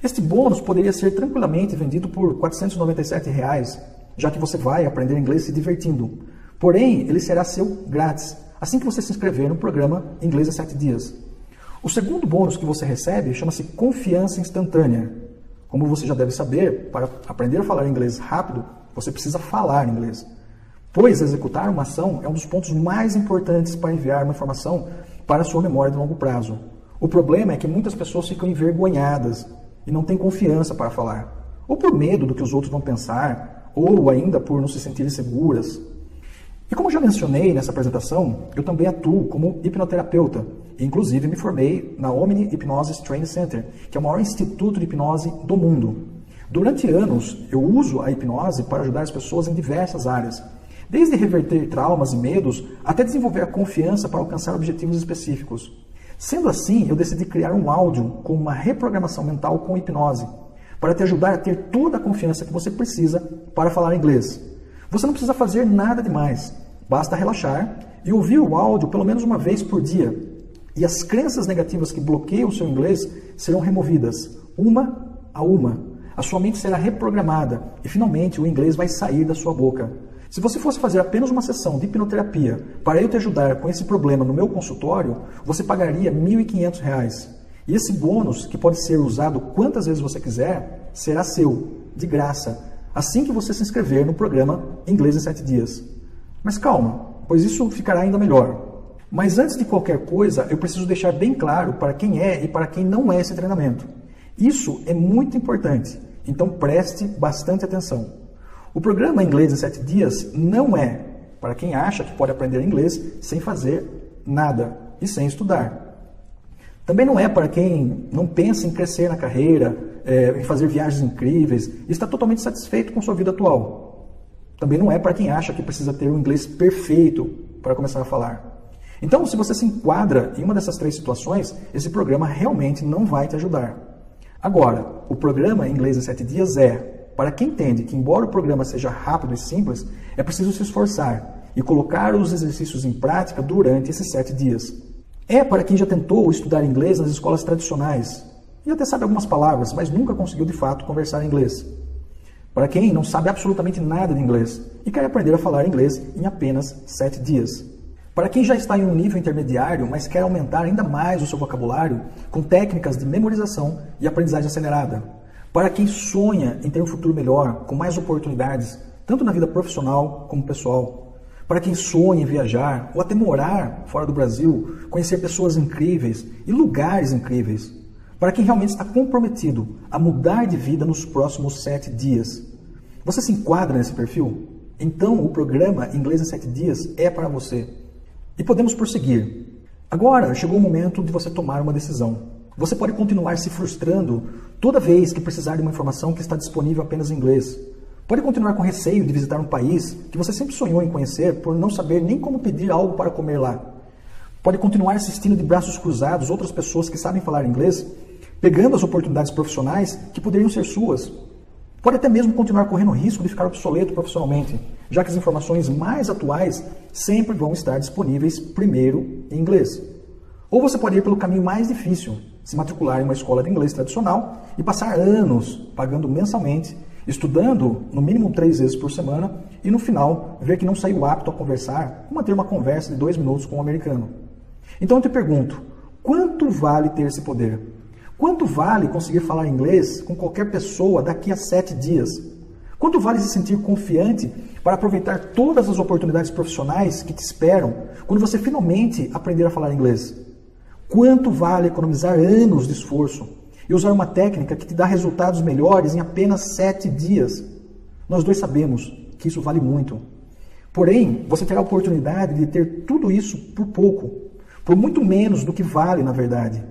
Este bônus poderia ser tranquilamente vendido por R$ 497, já que você vai aprender inglês se divertindo. Porém, ele será seu grátis, assim que você se inscrever no programa Inglês em 7 Dias. O segundo bônus que você recebe chama-se Confiança Instantânea. Como você já deve saber, para aprender a falar inglês rápido, você precisa falar inglês. Pois executar uma ação é um dos pontos mais importantes para enviar uma informação para a sua memória de longo prazo. O problema é que muitas pessoas ficam envergonhadas e não têm confiança para falar, ou por medo do que os outros vão pensar, ou ainda por não se sentirem seguras. E como já mencionei nessa apresentação, eu também atuo como hipnoterapeuta. Inclusive me formei na Omni Hypnosis Training Center, que é o maior instituto de hipnose do mundo. Durante anos, eu uso a hipnose para ajudar as pessoas em diversas áreas, desde reverter traumas e medos até desenvolver a confiança para alcançar objetivos específicos. Sendo assim, eu decidi criar um áudio com uma reprogramação mental com hipnose, para te ajudar a ter toda a confiança que você precisa para falar inglês. Você não precisa fazer nada demais, basta relaxar e ouvir o áudio pelo menos uma vez por dia. E as crenças negativas que bloqueiam o seu inglês serão removidas, uma a uma. A sua mente será reprogramada e finalmente o inglês vai sair da sua boca. Se você fosse fazer apenas uma sessão de hipnoterapia para eu te ajudar com esse problema no meu consultório, você pagaria R$ 1.500. E esse bônus, que pode ser usado quantas vezes você quiser, será seu, de graça, assim que você se inscrever no programa Inglês em 7 Dias. Mas calma, pois isso ficará ainda melhor. Mas antes de qualquer coisa, eu preciso deixar bem claro para quem é e para quem não é esse treinamento. Isso é muito importante, então preste bastante atenção. O programa Inglês em 7 Dias não é para quem acha que pode aprender inglês sem fazer nada e sem estudar. Também não é para quem não pensa em crescer na carreira, em fazer viagens incríveis e está totalmente satisfeito com sua vida atual. Também não é para quem acha que precisa ter um inglês perfeito para começar a falar. Então, se você se enquadra em uma dessas 3 situações, esse programa realmente não vai te ajudar. Agora, o programa Inglês em 7 Dias é para quem entende que, embora o programa seja rápido e simples, é preciso se esforçar e colocar os exercícios em prática durante esses 7 dias. É para quem já tentou estudar inglês nas escolas tradicionais e até sabe algumas palavras, mas nunca conseguiu de fato conversar inglês. Para quem não sabe absolutamente nada de inglês e quer aprender a falar inglês em apenas 7 dias. Para quem já está em um nível intermediário, mas quer aumentar ainda mais o seu vocabulário com técnicas de memorização e aprendizagem acelerada. Para quem sonha em ter um futuro melhor, com mais oportunidades, tanto na vida profissional como pessoal. Para quem sonha em viajar ou até morar fora do Brasil, conhecer pessoas incríveis e lugares incríveis. Para quem realmente está comprometido a mudar de vida nos próximos 7 dias. Você se enquadra nesse perfil? Então o programa Inglês em 7 Dias é para você. E podemos prosseguir. Agora chegou o momento de você tomar uma decisão. Você pode continuar se frustrando toda vez que precisar de uma informação que está disponível apenas em inglês. Pode continuar com receio de visitar um país que você sempre sonhou em conhecer por não saber nem como pedir algo para comer lá. Pode continuar assistindo de braços cruzados outras pessoas que sabem falar inglês, pegando as oportunidades profissionais que poderiam ser suas. Pode até mesmo continuar correndo o risco de ficar obsoleto profissionalmente, já que as informações mais atuais sempre vão estar disponíveis primeiro em inglês. Ou você pode ir pelo caminho mais difícil, se matricular em uma escola de inglês tradicional e passar anos pagando mensalmente, estudando no mínimo 3 vezes por semana e no final ver que não saiu apto a conversar ou manter uma conversa de 2 minutos com um americano. Então eu te pergunto, quanto vale ter esse poder? Quanto vale conseguir falar inglês com qualquer pessoa daqui a 7 dias? Quanto vale se sentir confiante para aproveitar todas as oportunidades profissionais que te esperam quando você finalmente aprender a falar inglês? Quanto vale economizar anos de esforço e usar uma técnica que te dá resultados melhores em apenas 7 dias? Nós dois sabemos que isso vale muito. Porém, você terá a oportunidade de ter tudo isso por pouco, por muito menos do que vale na verdade.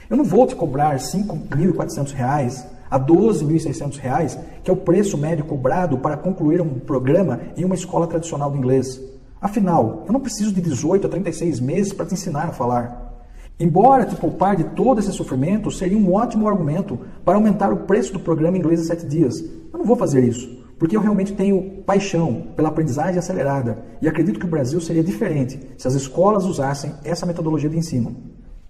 Eu não vou te cobrar R$ 5.400 a R$ 12.600, que é o preço médio cobrado para concluir um programa em uma escola tradicional de inglês. Afinal, eu não preciso de 18 a 36 meses para te ensinar a falar. Embora te poupar de todo esse sofrimento seria um ótimo argumento para aumentar o preço do programa Inglês em 7 Dias. Eu não vou fazer isso, porque eu realmente tenho paixão pela aprendizagem acelerada e acredito que o Brasil seria diferente se as escolas usassem essa metodologia de ensino.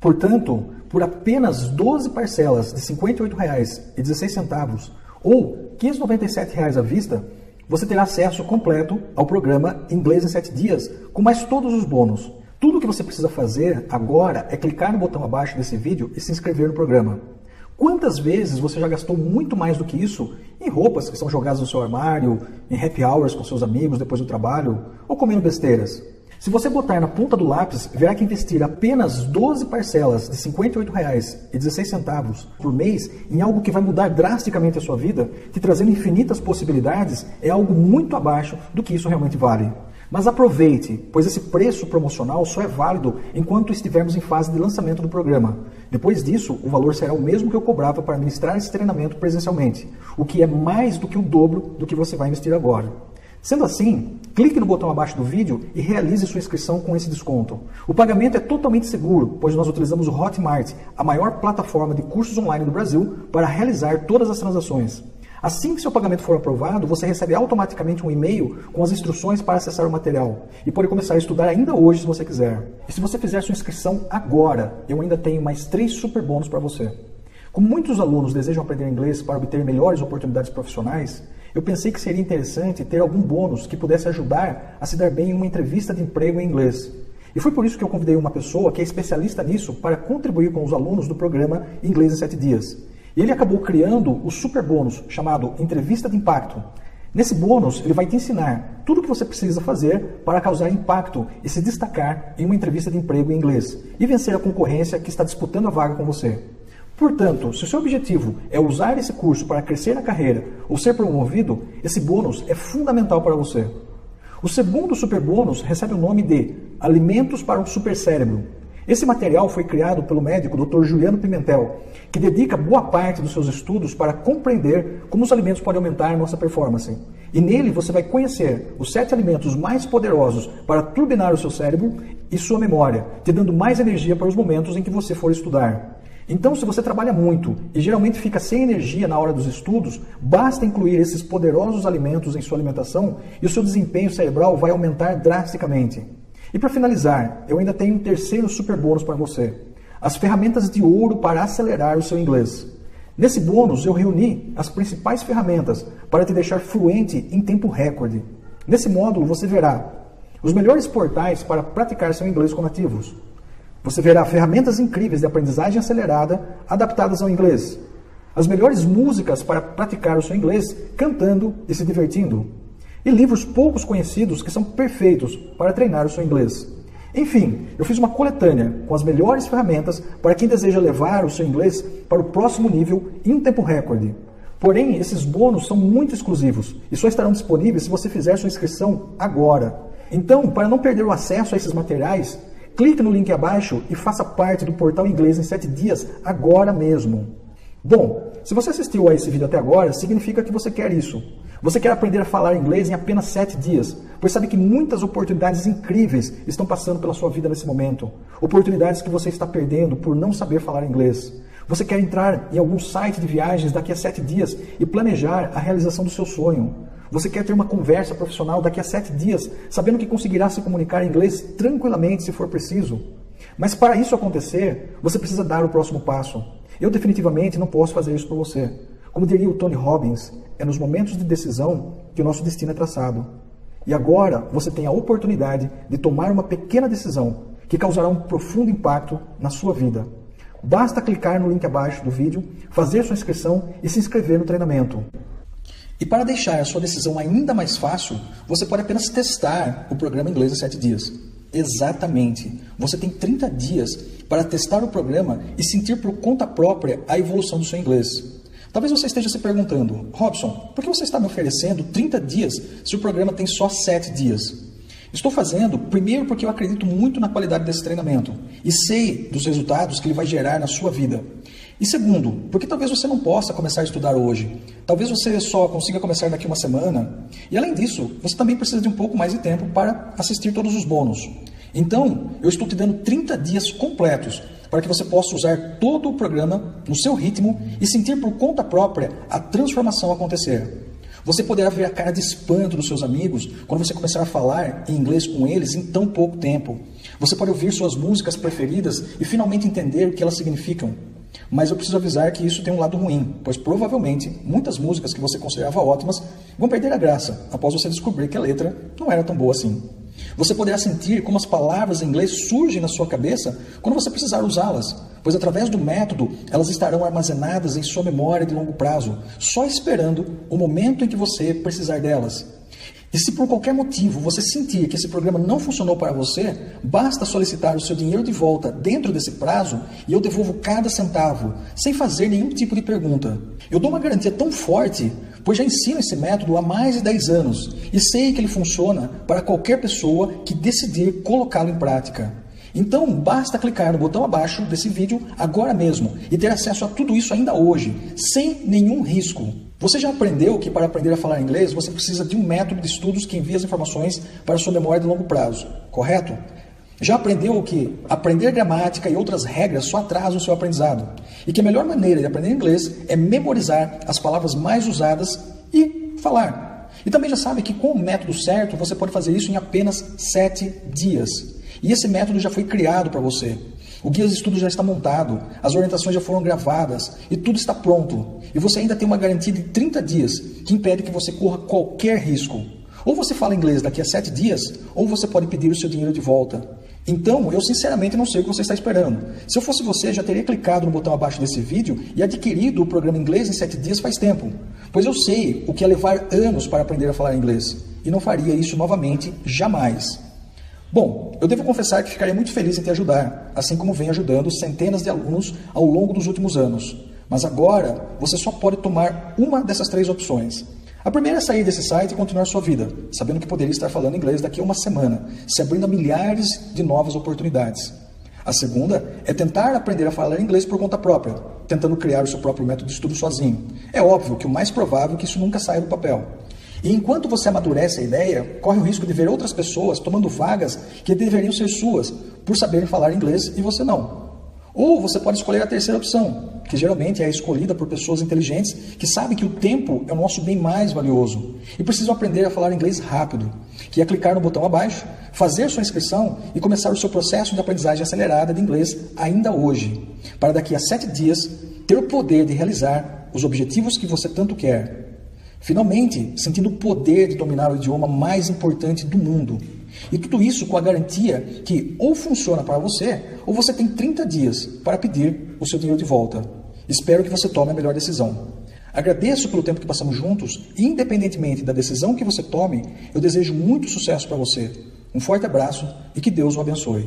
Portanto, por apenas 12 parcelas de R$ 58,16 ou R$ 597 à vista, você terá acesso completo ao programa Inglês em 7 Dias, com mais todos os bônus. Tudo o que você precisa fazer agora é clicar no botão abaixo desse vídeo e se inscrever no programa. Quantas vezes você já gastou muito mais do que isso em roupas que são jogadas no seu armário, em happy hours com seus amigos depois do trabalho ou comendo besteiras? Se você botar na ponta do lápis, verá que investir apenas 12 parcelas de R$ 58,16 por mês em algo que vai mudar drasticamente a sua vida, te trazendo infinitas possibilidades, é algo muito abaixo do que isso realmente vale. Mas aproveite, pois esse preço promocional só é válido enquanto estivermos em fase de lançamento do programa. Depois disso, o valor será o mesmo que eu cobrava para ministrar esse treinamento presencialmente, o que é mais do que o dobro do que você vai investir agora. Sendo assim, clique no botão abaixo do vídeo e realize sua inscrição com esse desconto. O pagamento é totalmente seguro, pois nós utilizamos o Hotmart, a maior plataforma de cursos online do Brasil, para realizar todas as transações. Assim que seu pagamento for aprovado, você recebe automaticamente um e-mail com as instruções para acessar o material e pode começar a estudar ainda hoje se você quiser. E se você fizer sua inscrição agora, eu ainda tenho mais 3 super bônus para você. Como muitos alunos desejam aprender inglês para obter melhores oportunidades profissionais, eu pensei que seria interessante ter algum bônus que pudesse ajudar a se dar bem em uma entrevista de emprego em inglês. E foi por isso que eu convidei uma pessoa que é especialista nisso para contribuir com os alunos do programa Inglês em 7 Dias. E ele acabou criando o super bônus chamado Entrevista de Impacto. Nesse bônus, ele vai te ensinar tudo o que você precisa fazer para causar impacto e se destacar em uma entrevista de emprego em inglês e vencer a concorrência que está disputando a vaga com você. Portanto, se o seu objetivo é usar esse curso para crescer na carreira ou ser promovido, esse bônus é fundamental para você. O segundo super bônus recebe o nome de Alimentos para o Supercérebro. Esse material foi criado pelo médico Dr. Juliano Pimentel, que dedica boa parte dos seus estudos para compreender como os alimentos podem aumentar nossa performance. E nele você vai conhecer os 7 alimentos mais poderosos para turbinar o seu cérebro e sua memória, te dando mais energia para os momentos em que você for estudar. Então, se você trabalha muito e geralmente fica sem energia na hora dos estudos, basta incluir esses poderosos alimentos em sua alimentação e o seu desempenho cerebral vai aumentar drasticamente. E para finalizar, eu ainda tenho um terceiro super bônus para você. As ferramentas de ouro para acelerar o seu inglês. Nesse bônus, eu reuni as principais ferramentas para te deixar fluente em tempo recorde. Nesse módulo, você verá os melhores portais para praticar seu inglês com nativos. Você verá ferramentas incríveis de aprendizagem acelerada adaptadas ao inglês. As melhores músicas para praticar o seu inglês cantando e se divertindo. E livros poucos conhecidos que são perfeitos para treinar o seu inglês. Enfim, eu fiz uma coletânea com as melhores ferramentas para quem deseja levar o seu inglês para o próximo nível em um tempo recorde. Porém, esses bônus são muito exclusivos e só estarão disponíveis se você fizer sua inscrição agora. Então, para não perder o acesso a esses materiais, clique no link abaixo e faça parte do portal Inglês em 7 Dias agora mesmo. Bom, se você assistiu a esse vídeo até agora, significa que você quer isso. Você quer aprender a falar inglês em apenas 7 dias, pois sabe que muitas oportunidades incríveis estão passando pela sua vida nesse momento. Oportunidades que você está perdendo por não saber falar inglês. Você quer entrar em algum site de viagens daqui a 7 dias e planejar a realização do seu sonho. Você quer ter uma conversa profissional daqui a 7 dias, sabendo que conseguirá se comunicar em inglês tranquilamente se for preciso. Mas para isso acontecer, você precisa dar o próximo passo. Eu definitivamente não posso fazer isso por você. Como diria o Tony Robbins, é nos momentos de decisão que o nosso destino é traçado. E agora você tem a oportunidade de tomar uma pequena decisão que causará um profundo impacto na sua vida. Basta clicar no link abaixo do vídeo, fazer sua inscrição e se inscrever no treinamento. E para deixar a sua decisão ainda mais fácil, você pode apenas testar o programa Inglês em 7 Dias. Exatamente. Você tem 30 dias para testar o programa e sentir por conta própria a evolução do seu inglês. Talvez você esteja se perguntando, Robson, por que você está me oferecendo 30 dias se o programa tem só 7 dias? Estou fazendo, primeiro, porque eu acredito muito na qualidade desse treinamento e sei dos resultados que ele vai gerar na sua vida. E segundo, porque talvez você não possa começar a estudar hoje. Talvez você só consiga começar daqui uma semana. E além disso, você também precisa de um pouco mais de tempo para assistir todos os bônus. Então, eu estou te dando 30 dias completos para que você possa usar todo o programa no seu ritmo e sentir por conta própria a transformação acontecer. Você poderá ver a cara de espanto dos seus amigos quando você começar a falar em inglês com eles em tão pouco tempo. Você pode ouvir suas músicas preferidas e finalmente entender o que elas significam. Mas eu preciso avisar que isso tem um lado ruim, pois provavelmente muitas músicas que você considerava ótimas vão perder a graça após você descobrir que a letra não era tão boa assim. Você poderá sentir como as palavras em inglês surgem na sua cabeça quando você precisar usá-las, pois através do método elas estarão armazenadas em sua memória de longo prazo, só esperando o momento em que você precisar delas. E se por qualquer motivo você sentir que esse programa não funcionou para você, basta solicitar o seu dinheiro de volta dentro desse prazo e eu devolvo cada centavo, sem fazer nenhum tipo de pergunta. Eu dou uma garantia tão forte, pois já ensino esse método há mais de 10 anos e sei que ele funciona para qualquer pessoa que decidir colocá-lo em prática. Então, basta clicar no botão abaixo desse vídeo agora mesmo e ter acesso a tudo isso ainda hoje, sem nenhum risco. Você já aprendeu que para aprender a falar inglês, você precisa de um método de estudos que envia as informações para a sua memória de longo prazo, correto? Já aprendeu que aprender gramática e outras regras só atrasam o seu aprendizado? E que a melhor maneira de aprender inglês é memorizar as palavras mais usadas e falar. E também já sabe que com o método certo, você pode fazer isso em apenas 7 dias. E esse método já foi criado para você. O guia de estudo já está montado, as orientações já foram gravadas e tudo está pronto. E você ainda tem uma garantia de 30 dias que impede que você corra qualquer risco. Ou você fala inglês daqui a 7 dias, ou você pode pedir o seu dinheiro de volta. Então, eu sinceramente não sei o que você está esperando. Se eu fosse você, já teria clicado no botão abaixo desse vídeo e adquirido o programa Inglês em 7 dias faz tempo. Pois eu sei o que é levar anos para aprender a falar inglês. E não faria isso novamente, jamais. Bom, eu devo confessar que ficaria muito feliz em te ajudar, assim como venho ajudando centenas de alunos ao longo dos últimos anos. Mas agora, você só pode tomar uma dessas 3 opções. A primeira é sair desse site e continuar sua vida, sabendo que poderia estar falando inglês daqui a uma semana, se abrindo a milhares de novas oportunidades. A segunda é tentar aprender a falar inglês por conta própria, tentando criar o seu próprio método de estudo sozinho. É óbvio que o mais provável é que isso nunca saia do papel. E enquanto você amadurece a ideia, corre o risco de ver outras pessoas tomando vagas que deveriam ser suas, por saberem falar inglês e você não. Ou você pode escolher a terceira opção, que geralmente é escolhida por pessoas inteligentes que sabem que o tempo é o nosso bem mais valioso e precisam aprender a falar inglês rápido, que é clicar no botão abaixo, fazer sua inscrição e começar o seu processo de aprendizagem acelerada de inglês ainda hoje, para daqui a 7 dias ter o poder de realizar os objetivos que você tanto quer. Finalmente, sentindo o poder de dominar o idioma mais importante do mundo. E tudo isso com a garantia que ou funciona para você, ou você tem 30 dias para pedir o seu dinheiro de volta. Espero que você tome a melhor decisão. Agradeço pelo tempo que passamos juntos e, independentemente da decisão que você tome, eu desejo muito sucesso para você. Um forte abraço e que Deus o abençoe.